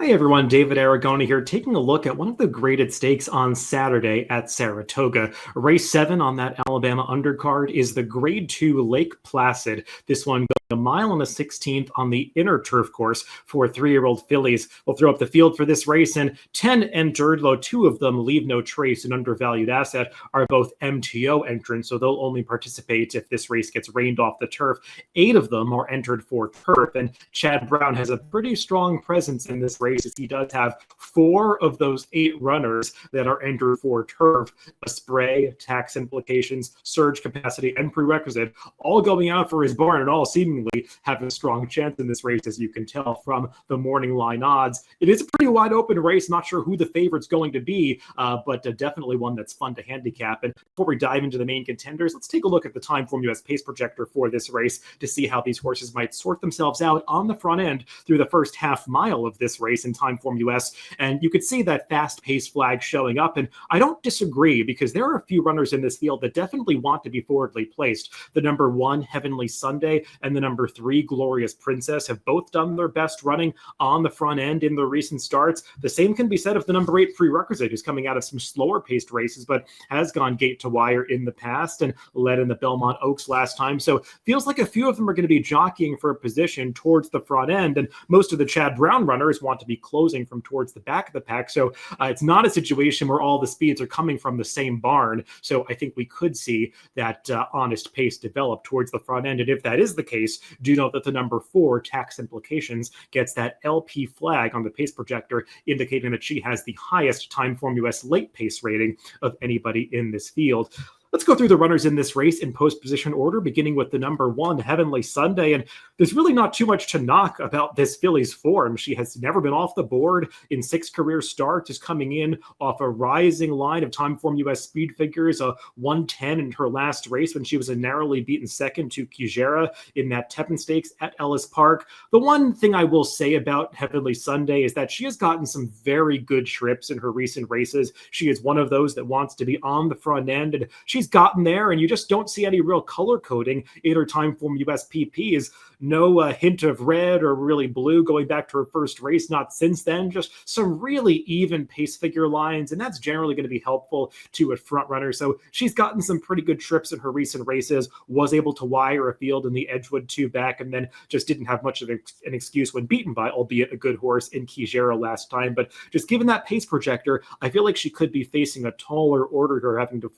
Hi everyone, David Aragona here, taking a look at one of the graded stakes on Saturday at Saratoga. Race 7 on that Alabama undercard is the Grade 2 Lake Placid. This one going a mile and a 16th on the inner turf course for 3-year-old fillies. We'll throw up the field for this race, and 10 entered, though 2 of them leave no trace. An undervalued asset are both MTO entrants, so they'll only participate if this race gets rained off the turf. 8 of them are entered for turf, and Chad Brown has a pretty strong presence in this race, as he does have 4 of those 8 runners that are entered for turf. A spray, tax implications, surge capacity, and prerequisite, all going out for his barn, and all seemingly have a strong chance in this race, as you can tell from the morning line odds. It is a pretty wide open race. Not sure who the favorite's going to be, but definitely one that's fun to handicap. And before we dive into the main contenders, let's take a look at the TimeformUS pace projector for this race to see how these horses might sort themselves out on the front end through the first half mile of this race in TimeformUS. And you could see that fast pace flag showing up, and I don't disagree, because there are a few runners in this field that definitely want to be forwardly placed. The number 1 Heavenly Sunday and the number 3 Glorias Princess have both done their best running on the front end in the recent starts. The same can be said of the number 8 Prerequisite, who's coming out of some slower paced races but has gone gate to wire in the past and led in the Belmont Oaks last time. So feels like a few of them are going to be jockeying for a position towards the front end, and most of the Chad Brown runners want to be closing from towards the back of the pack. So it's not a situation where all the speeds are coming from the same barn. So I think we could see that honest pace develop towards the front end. And if that is the case, do note that the number 4 tax implications gets that LP flag on the pace projector, indicating that she has the highest TimeformUS late pace rating of anybody in this field. Let's go through the runners in this race in post-position order, beginning with the number 1, Heavenly Sunday. And there's really not too much to knock about this filly's form. She has never been off the board in 6 career starts, is coming in off a rising line of TimeformUS speed figures, a 110 in her last race when she was a narrowly beaten second to Kijera in that Tepin Stakes at Ellis Park. The one thing I will say about Heavenly Sunday is that she has gotten some very good trips in her recent races. She is one of those that wants to be on the front end, and she's gotten there, and you just don't see any real color coding in her TimeformUS PPs. No hint of red or really blue going back to her first race, not since then. Just some really even pace figure lines, and that's generally going to be helpful to a front runner. So she's gotten some pretty good trips in her recent races, was able to wire a field in the Edgewood 2 back, and then just didn't have much of an excuse when beaten by, albeit a good horse, in Kijera last time. But just given that pace projector, I feel like she could be facing a taller order to her, having to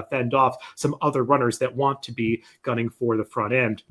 fend off some other runners that want to be gunning for the front end.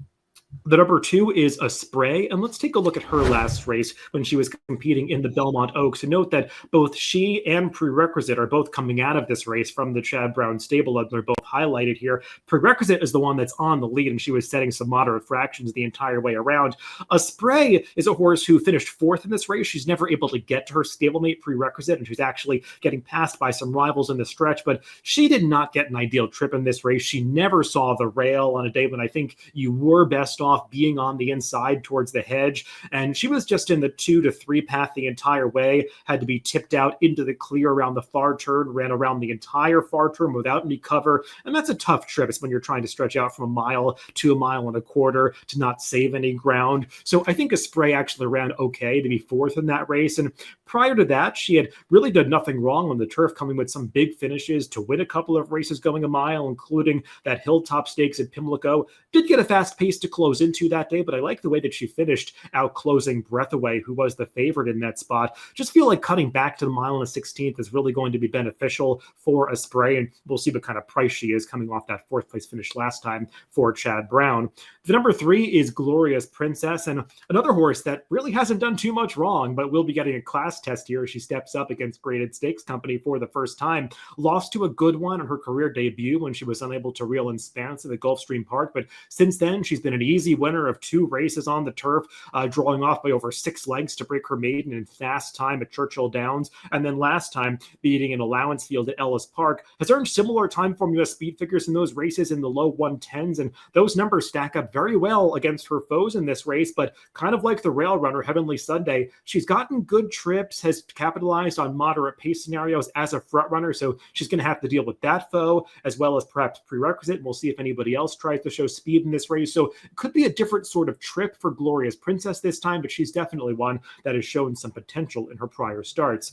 The number 2 is a spray, and let's take a look at her last race when she was competing in the Belmont Oaks. And note that both she and Prerequisite are both coming out of this race from the Chad Brown stable, and they're both highlighted here. Prerequisite is the one that's on the lead, and she was setting some moderate fractions the entire way around. A spray is a horse who finished 4th in this race. She's never able to get to her stablemate Prerequisite, and she's actually getting passed by some rivals in the stretch, but she did not get an ideal trip in this race. She never saw the rail on a day when I think you were best off being on the inside towards the hedge, and she was just in the 2 to 3 path the entire way, had to be tipped out into the clear around the far turn, ran around the entire far turn without any cover, and that's a tough trip. It's when you're trying to stretch out from a mile to a mile and a quarter to not save any ground. So I think a spray actually ran okay to be 4th in that race, and prior to that, she had really done nothing wrong on the turf, coming with some big finishes to win a couple of races going a mile, including that Hilltop Stakes at Pimlico. Did get a fast pace to close into that day, but I like the way that she finished out closing Breathaway, who was the favorite in that spot. Just feel like cutting back to the mile and a 16th is really going to be beneficial for a spray, and we'll see what kind of price she is coming off that 4th place finish last time for Chad Brown. The number 3 is Glorias Princess, and another horse that really hasn't done too much wrong, but will be getting a class test here as she steps up against Graded Stakes Company for the first time. Lost to a good one on her career debut when she was unable to reel in Spance at the Gulfstream Park, but since then she's been an easy winner of 2 races on the turf, drawing off by over 6 lengths to break her maiden in fast time at Churchill Downs, and then last time beating an allowance field at Ellis Park. Has earned similar TimeformUS speed figures in those races in the low 110s, and those numbers stack up very well against her foes in this race. But kind of like the rail runner Heavenly Sunday, she's gotten good trips, has capitalized on moderate pace scenarios as a front runner, so she's going to have to deal with that foe as well as perhaps Prerequisite. We'll see if anybody else tries to show speed in this race. So it could could be a different sort of trip for Glorias Princess this time, but she's definitely one that has shown some potential in her prior starts.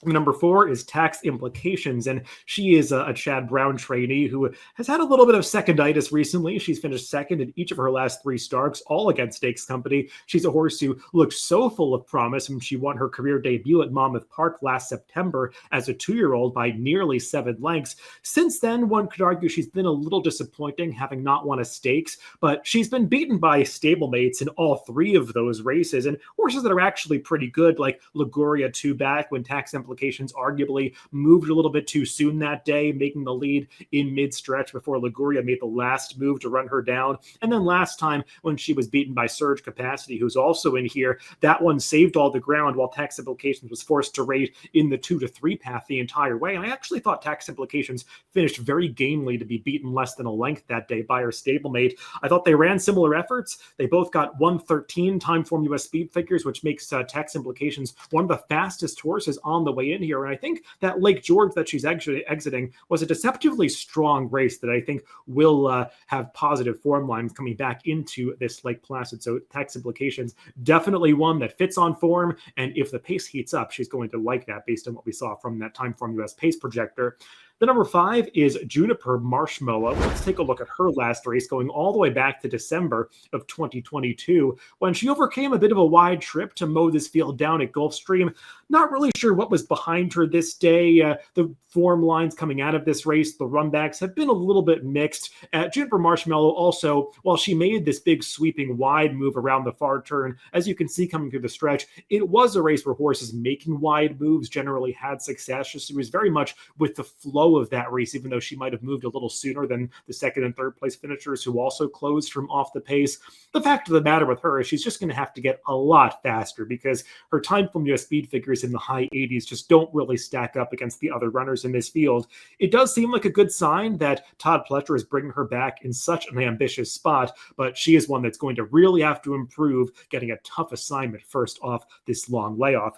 Number 4 is Tax Implications, and she is a Chad Brown trainee who has had a little bit of seconditis recently. She's finished second in each of her last 3 starts, all against Stakes Company. She's a horse who looked so full of promise, and she won her career debut at Monmouth Park last September as a 2-year-old by nearly 7 lengths. Since then, one could argue she's been a little disappointing, having not won a stakes, but she's been beaten by stablemates in all 3 of those races, and horses that are actually pretty good, like Liguria 2-back, when Tax Implications arguably moved a little bit too soon that day, making the lead in mid-stretch before Liguria made the last move to run her down. And then last time when she was beaten by Surge Capacity, who's also in here, that one saved all the ground while Tax Implications was forced to rate in the 2 to 3 path the entire way. And I actually thought Tax Implications finished very gamely to be beaten less than a length that day by her stablemate. I thought they ran similar efforts. They both got 1:13 TimeformUS speed figures, which makes Tax Implications one of the fastest horses on the way in here. And I think that Lake George that she's actually exiting was a deceptively strong race that I think will have positive form lines coming back into this Lake Placid. So Tax Implications, definitely one that fits on form. And if the pace heats up, she's going to like that based on what we saw from that TimeformUS pace projector. The number 5 is Juniper Marshmallow. Let's take a look at her last race, going all the way back to December of 2022, when she overcame a bit of a wide trip to mow this field down at Gulfstream. Not really sure what was behind her this day. The form lines coming out of this race, the runbacks have been a little bit mixed. Juniper Marshmallow also, while she made this big sweeping wide move around the far turn, as you can see coming through the stretch, it was a race where horses making wide moves generally had success. She was very much with the flow of that race, even though she might have moved a little sooner than the second and third place finishers who also closed from off the pace. The fact of the matter with her is she's just going to have to get a lot faster because her TimeformUS speed figures in the high 80s just don't really stack up against the other runners in this field. It does seem like a good sign that Todd Pletcher is bringing her back in such an ambitious spot, but she is one that's going to really have to improve, getting a tough assignment first off this long layoff.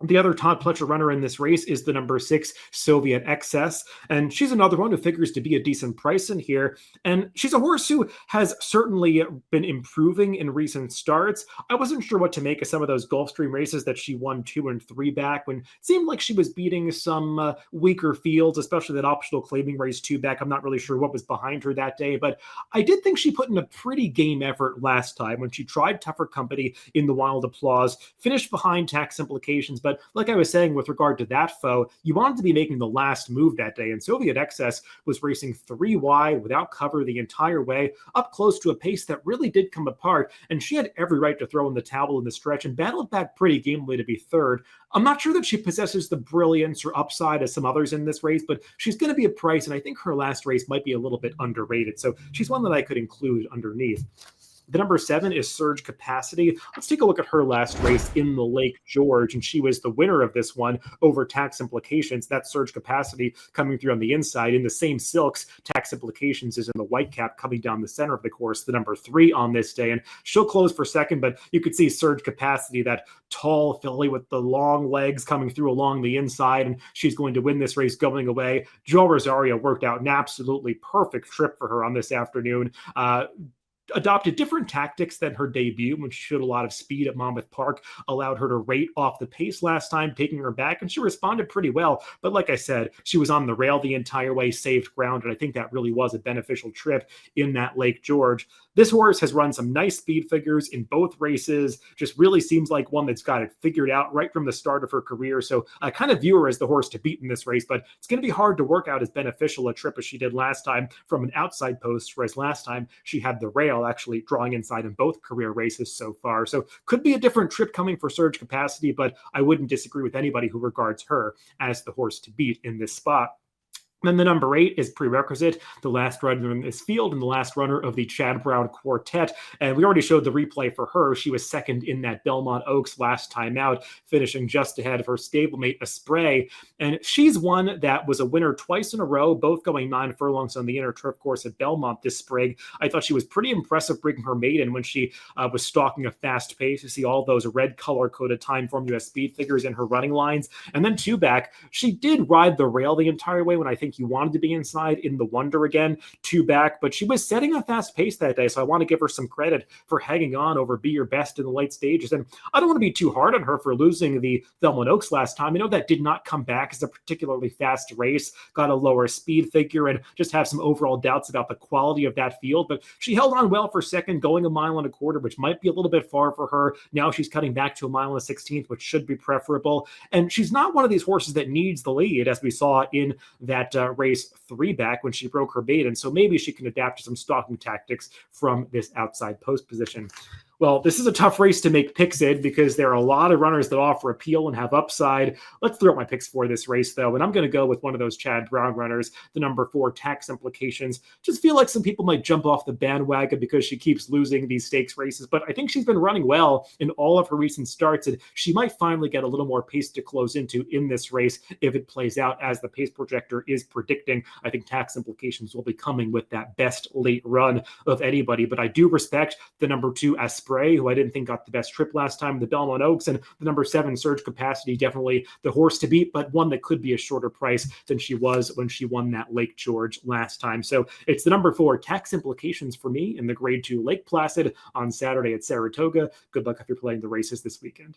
The other Todd Pletcher runner in this race is the number 6 Soviet Excess, and she's another one who figures to be a decent price in here. And she's a horse who has certainly been improving in recent starts. I wasn't sure what to make of some of those Gulfstream races that she won 2 and 3 back, when it seemed like she was beating some weaker fields, especially that optional claiming race 2 back. I'm not really sure what was behind her that day, but I did think she put in a pretty game effort last time when she tried tougher company in the Wild Applause, finished behind Tax Implications, but like I was saying with regard to that foe, you wanted to be making the last move that day, and Soviet Excess was racing 3 wide without cover the entire way, up close to a pace that really did come apart, and she had every right to throw in the towel in the stretch and battled back pretty gamely to be third. I'm not sure that she possesses the brilliance or upside as some others in this race, but she's going to be a price, and I think her last race might be a little bit underrated, so she's one that I could include underneath. The number 7 is Surge Capacity. Let's take a look at her last race in the Lake George, and she was the winner of this one over Tax Implications. That Surge Capacity coming through on the inside in the same silks. Tax Implications is in the white cap coming down the center of the course, the number 3 on this day, and she'll close for second, but you could see Surge Capacity, that tall filly with the long legs coming through along the inside, and she's going to win this race going away. Joe Rosario worked out an absolutely perfect trip for her on this afternoon. Adopted different tactics than her debut when she showed a lot of speed at Monmouth Park, allowed her to rate off the pace last time, taking her back, and she responded pretty well. But like I said, she was on the rail the entire way, saved ground, and I think that really was a beneficial trip in that Lake George. This horse has run some nice speed figures in both races, just really seems like one that's got it figured out right from the start of her career. So I kind of view her as the horse to beat in this race, but it's going to be hard to work out as beneficial a trip as she did last time from an outside post, whereas last time she had the rail actually drawing inside in both career races so far. So could be a different trip coming for Surge Capacity, but I wouldn't disagree with anybody who regards her as the horse to beat in this spot. Then the number 8 is Prerequisite, the last runner in this field and the last runner of the Chad Brown Quartet. And we already showed the replay for her. She was second in that Belmont Oaks last time out, finishing just ahead of her stablemate, Espray. And she's one that was a winner twice in a row, both going 9 furlongs on the inner turf course at Belmont this spring. I thought she was pretty impressive bringing her maiden when she was stalking a fast pace. You see all those red color-coded TimeformUS speed figures in her running lines. And then 2 back, she did ride the rail the entire way when I think think you wanted to be inside in the Wonder again, 2 back, but she was setting a fast pace that day, so I want to give her some credit for hanging on over Be Your Best in the late stages. And I don't want to be too hard on her for losing the Thelma Oaks last time. I know that did not come back as a particularly fast race, got a lower speed figure, and just have some overall doubts about the quality of that field, but she held on well for second, going 1.25 miles, which might be a little bit far for her. Now she's cutting back to 1.16 miles, which should be preferable. And she's not one of these horses that needs the lead, as we saw in that race 3 back when she broke her bait. And so maybe she can adapt to some stalking tactics from this outside post position. Well, this is a tough race to make picks in because there are a lot of runners that offer appeal and have upside. Let's throw out my picks for this race, though, and I'm going to go with one of those Chad Brown runners, the number 4, Tax Implications. Just feel like some people might jump off the bandwagon because she keeps losing these stakes races, but I think she's been running well in all of her recent starts, and she might finally get a little more pace to close into in this race if it plays out as the pace projector is predicting. I think Tax Implications will be coming with that best late run of anybody, but I do respect the number 2, Asprey, who I didn't think got the best trip last time, the Belmont Oaks, and the number 7, Surge Capacity, definitely the horse to beat, but one that could be a shorter price than she was when she won that Lake George last time. So it's the number 4, Tax Implications for me in the grade 2 Lake Placid on Saturday at Saratoga. Good luck if you're playing the races this weekend.